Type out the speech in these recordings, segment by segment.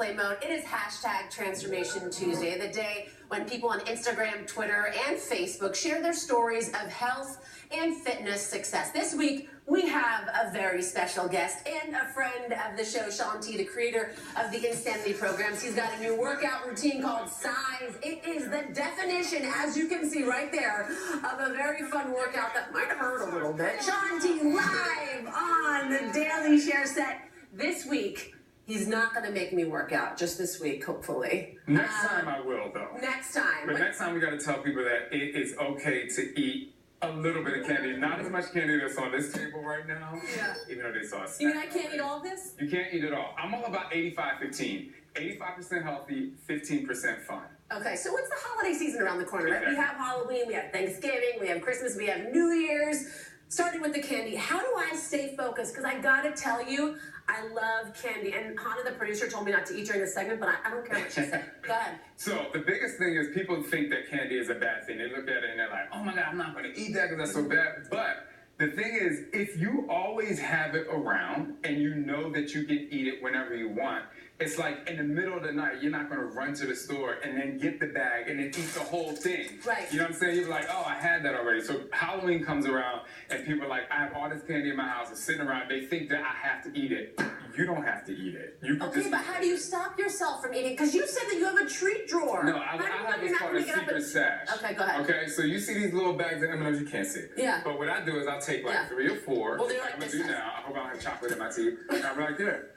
Play mode. It is hashtag Transformation Tuesday, the day when people on Instagram, Twitter, and Facebook share their stories of health and fitness success. This week, we have a very special guest and a friend of the show, Shaun, the creator of the Insanity programs. He's got a new workout routine called Size. It is the definition, as you can see right there, of a very fun workout that might hurt a little bit. Shaun live on the Daily Share set this week. He's not going to make me work out just this week, hopefully. Next time I will, though. Next time. But next time we got to tell people that it is okay to eat a little bit of candy. Not as much candy that's on this table right now. Yeah. Even though they saw us. You mean I can't eat all of this? You can't eat it all. I'm all about 85-15. 85% healthy, 15% fun. Okay, so what's the holiday season around the corner, right? Exactly. We have Halloween, we have Thanksgiving, we have Christmas, we have New Year's. Starting with the candy, how do I stay focused? Because I gotta tell you, I love candy. And Hannah, the producer, told me not to eat during this segment, but I don't care what she said. Go ahead. So the biggest thing is people think that candy is a bad thing. They look at it and they're like, oh my God, I'm not gonna eat that because that's so bad. But the thing is, if you always have it around and you know that you can eat it whenever you want, it's like in the middle of the night, you're not going to run to the store and then get the bag and then eat the whole thing. Right. You know what I'm saying? You're like, oh, I had that already. So Halloween comes around and people are like, I have all this candy in my house. It's sitting around. They think that I have to eat it. You don't have to eat it. You can Okay, but how do you stop yourself from eating? Because you said that you have a treat drawer. No, I have what's called a secret stash. Okay, go ahead. Okay, so you see these little bags of M&Ms, you can't see. Yeah. But what I do is I'll take like 3 or 4. Well, they're like like I'm going this to do size. now. I hope I don't have chocolate in my teeth. And I'll be like, here.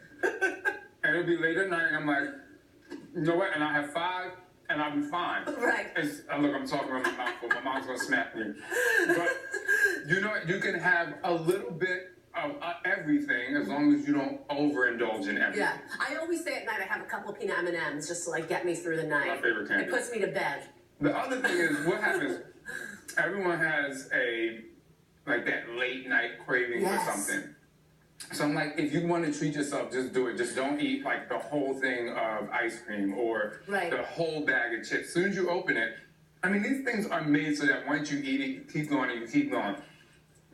And it'll be late at night, and I'm like, you know what? And I have 5, and I'll be fine. Right. Look, I'm talking with my mouth full. My mom's going to smack me. But you know what? You can have a little bit of everything as long as you don't overindulge in everything. Yeah. I always say at night I have a couple of peanut M&Ms just to like get me through the night. My favorite candy. It puts me to bed. The other thing is, what happens, everyone has that late night craving for something. So I'm like, if you want to treat yourself, just do it. Just don't eat like the whole thing of ice cream or the whole bag of chips. As soon as you open it, I mean, these things are made so that once you eat it, you keep going and you keep going.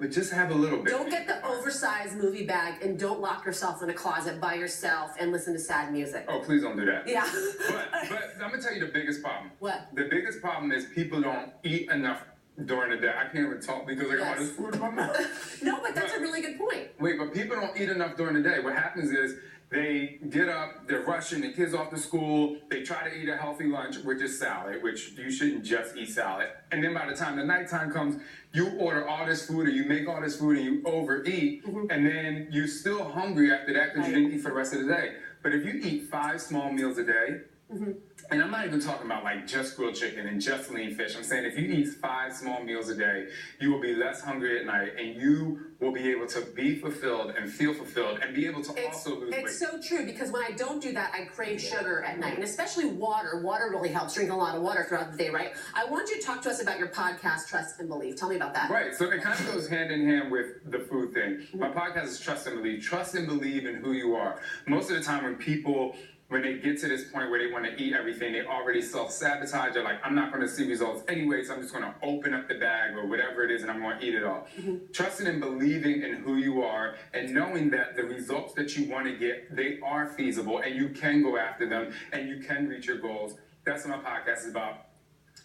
But just have a little bit. Don't get the oversized movie bag and don't lock yourself in a closet by yourself and listen to sad music. Oh, please don't do that. Yeah. but I'm going to tell you the biggest problem. What? The biggest problem is people don't eat enough during the day. I can't even talk because I got all this food in my mouth. No, but that's a really good point. Wait, but people don't eat enough during the day. What happens is they get up, they're rushing the kids off to school, they try to eat a healthy lunch, which is salad, which you shouldn't just eat salad. And then by the time the nighttime comes, you order all this food or you make all this food and you overeat, and then you're still hungry after that because you didn't eat for the rest of the day. But if you eat 5 small meals a day, and I'm not even talking about like just grilled chicken and just lean fish. I'm saying if you eat 5 small meals a day, you will be less hungry at night and you will be able to be fulfilled and feel fulfilled and be able to also lose weight. It's so true because when I don't do that, I crave sugar at night, and especially water. Water really helps. Drink a lot of water throughout the day, right? I want you to talk to us about your podcast, Trust and Believe. Tell me about that. Right, so it kind of goes hand in hand with the food thing. My podcast is Trust and Believe. Trust and believe in who you are. Most of the time when they get to this point where they want to eat everything, they already self-sabotage. They're like, I'm not going to see results anyway, so I'm just going to open up the bag or whatever it is and I'm going to eat it all. Trusting and believing in who you are and knowing that the results that you want to get, they are feasible and you can go after them and you can reach your goals. That's what my podcast is about.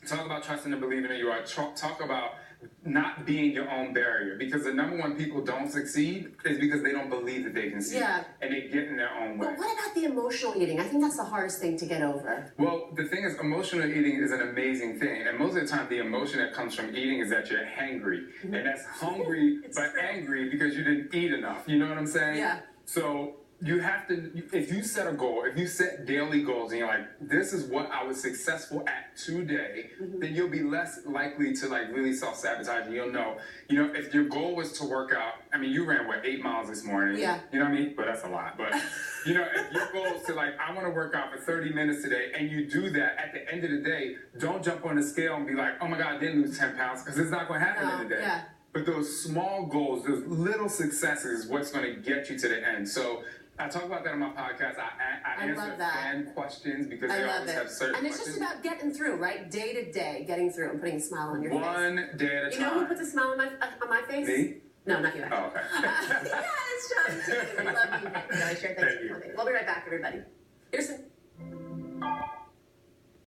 Talk about trusting and believing in who you are. Talk about not being your own barrier, because the number one people don't succeed is because they don't believe that they can succeed, and they get in their own way. But what about the emotional eating? I think that's the hardest thing to get over. Well, the thing is, emotional eating is an amazing thing, and most of the time the emotion that comes from eating is that you're hangry, and that's hungry but angry because you didn't eat enough. You know what I'm saying? Yeah. So you have to, if you set a goal, if you set daily goals and you're like, this is what I was successful at today, then you'll be less likely to like really self-sabotage and you'll know, if your goal was to work out, I mean, you ran 8 miles this morning. Yeah. You know what I mean? But that's a lot. But, if your goal is to like, I want to work out for 30 minutes today, and you do that, at the end of the day, don't jump on the scale and be like, oh my God, I didn't lose 10 pounds, because it's not going to happen in a day. Yeah. But those small goals, those little successes is what's going to get you to the end. So I talk about that on my podcast. I answer fan questions because they always have certain questions. And it's just about getting through, right? Day to day, getting through and putting a smile on your face. One day at a time. You know who puts a smile on my face? Me? No, not you. Oh, okay. Yeah, it's Shaun. We love you. Thank you. Thank you. We'll be right back, everybody. Here's some